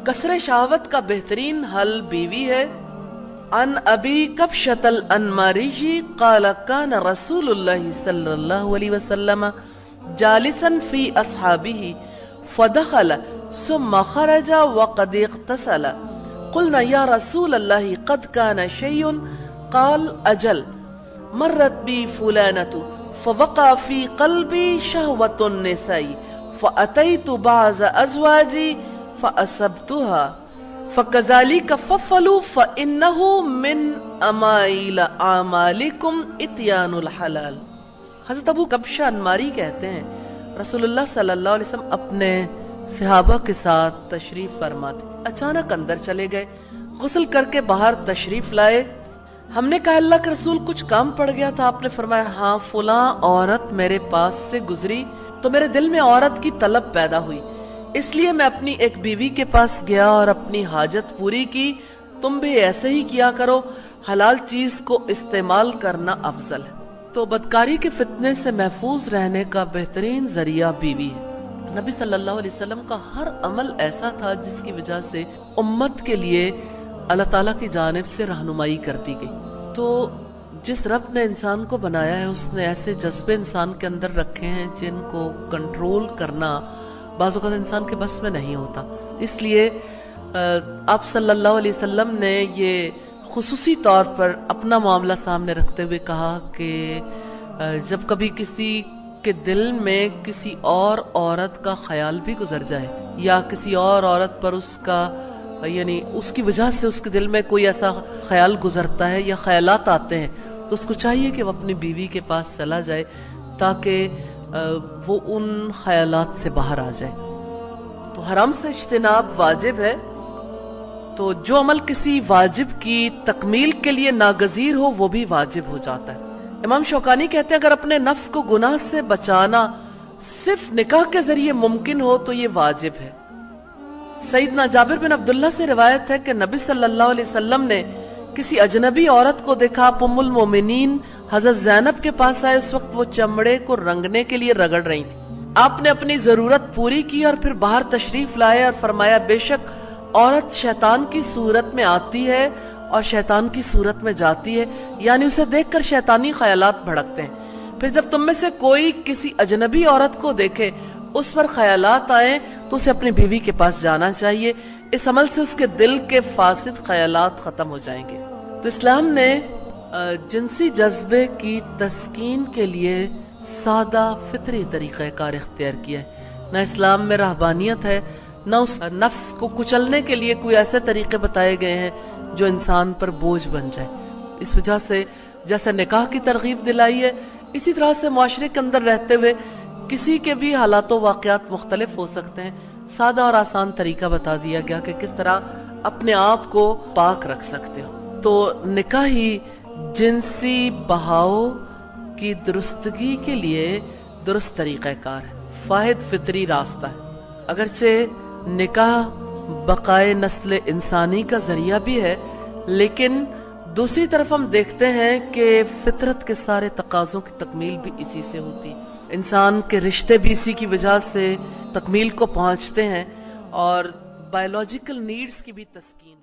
कसरे शहावत का बेहतरीन हल बीवी है। अन अबी कबशतल अनमारीजी क़ाल कान रसूलुल्लाह सल्लल्लाहु अलैहि वसल्लम जालिसन फी अस्हाबिही फदखल सुम्मा खरजा वक़द इग़तसल क़ुलना या रसूलल्लाह क़द कान शैउन क़ाल अजल मर्रत बी फुलानतु फवक़अ फी क़ल्बी शहवतुन निसाई फ़अतैतु बाज़ अज़वाजी फ़असबतुहा फ़कज़ालिक फ़फ़अलू फ़इन्नहु मिन अमाइल आमालिकुम इत्यानुल हलाल। हज़रत अबू कबशा अनमारी कहते हैं, रसूलुल्लाह सल्लल्लाहु अलैहि वसल्लम अपने सहाबा के साथ तशरीफ फरमा थे। अचानक अंदर चले गए, गुस्ल करके बाहर तशरीफ लाए। हमने कहा अल्लाह के रसूल कुछ काम पड़ गया था। आपने फरमाया हाँ, फुलां औरत मेरे पास से गुजरी तो मेरे दिल में औरत की तलब पैदा हुई, इसलिए मैं अपनी एक बीवी के पास गया और अपनी हाजत पूरी की। तुम भी ऐसे ही किया करो, हलाल चीज को इस्तेमाल करना अफजल है। तो बदकारी के फितने से महफूज रहने का बेहतरीन जरिया बीवी है। नबी सल्लल्लाहु अलैहि वसल्लम का हर अमल ऐसा था जिसकी वजह से उम्मत के लिए अल्लाह ताला की जानिब से रहनुमाई कर दी गई। तो जिस रब ने इंसान को बनाया है उसने ऐसे जज्बे इंसान के अंदर रखे हैं जिनको कंट्रोल करना बाज़ औक़ात इंसान के बस में नहीं होता। इसलिए आप सल्लल्लाहु अलैहि वसल्लम ने ये खुसूसी तौर पर अपना मामला सामने रखते हुए कहा कि जब कभी किसी के दिल में किसी और औरत का ख्याल भी गुजर जाए या किसी और औरत पर उसका यानी उसकी वजह से उसके दिल में कोई ऐसा ख्याल गुजरता है या ख्यालात आते हैं, तो उसको चाहिए कि वो अपनी बीवी के पास चला जाए ताकि वो उन ख्यालात से बाहर आ जाए। तो हराम से इज्तिनाब वाजिब है। तो जो अमल किसी वाजिब की तकमील के लिए नागजीर हो वो भी वाजिब हो जाता है। इमाम शौकानी कहते हैं अगर अपने नफ्स को गुनाह से बचाना सिर्फ निकाह के जरिए मुमकिन हो तो ये वाजिब है। सईदना जाबिर बिन अब्दुल्ला से रिवायत है कि नबी सल्लल्लाहु अलैहि वसल्लम ने किसी अजनबी औरत को देखा। उम्मुल मोमिनीन हजरत ज़ैनब के पास आए। उस वक्त वो चमड़े को रंगने के लिए रगड़ रही थी। आपने अपनी जरूरत पूरी की और फिर बाहर तशरीफ लाए और फरमाया बेशक औरत शैतान की सूरत में आती है और शैतान की सूरत में जाती है, यानी उसे देखकर शैतानी ख्यालात भड़कते हैं। फिर जब तुम में से कोई किसी अजनबी औरत को देखे उस पर ख्यालात आए तो उसे अपनी बीवी के पास जाना चाहिए। इस अमल से उसके दिल के फासिद ख्यालात खत्म हो जाएंगे। तो इस्लाम ने जिनसी जज्बे की तस्कीन के लिए सादा फितरी तरीक़ाकार इख्तियार किया है। न इस्लाम में रहबानियत है, न उस नफ्स को कुचलने के लिए कोई ऐसे तरीके बताए गए हैं जो इंसान पर बोझ बन जाए। इस वजह से जैसे निकाह की तरगीब दिलाई है, इसी तरह से मुआशरे के अंदर रहते हुए किसी के भी हालात व वाक़यात मुख्तलिफ हो सकते हैं। सादा और आसान तरीका बता दिया गया कि किस तरह अपने आप को पाक रख सकते हो। तो निकाह ही जिनसी बहाव की दुरुस्तगी के लिए दुरुस्त तरीक़ाकार है, फाहिद फितरी रास्ता है। अगरचे निकाह बकाए नस्ल इंसानी का जरिया भी है, लेकिन दूसरी तरफ हम देखते हैं कि फितरत के सारे तकाज़ों की तकमील भी इसी से होती है। इंसान के रिश्ते भी इसी की वजह से तकमील को पहुंचते हैं और बायोलॉजिकल नीड्स की भी तस्कीन।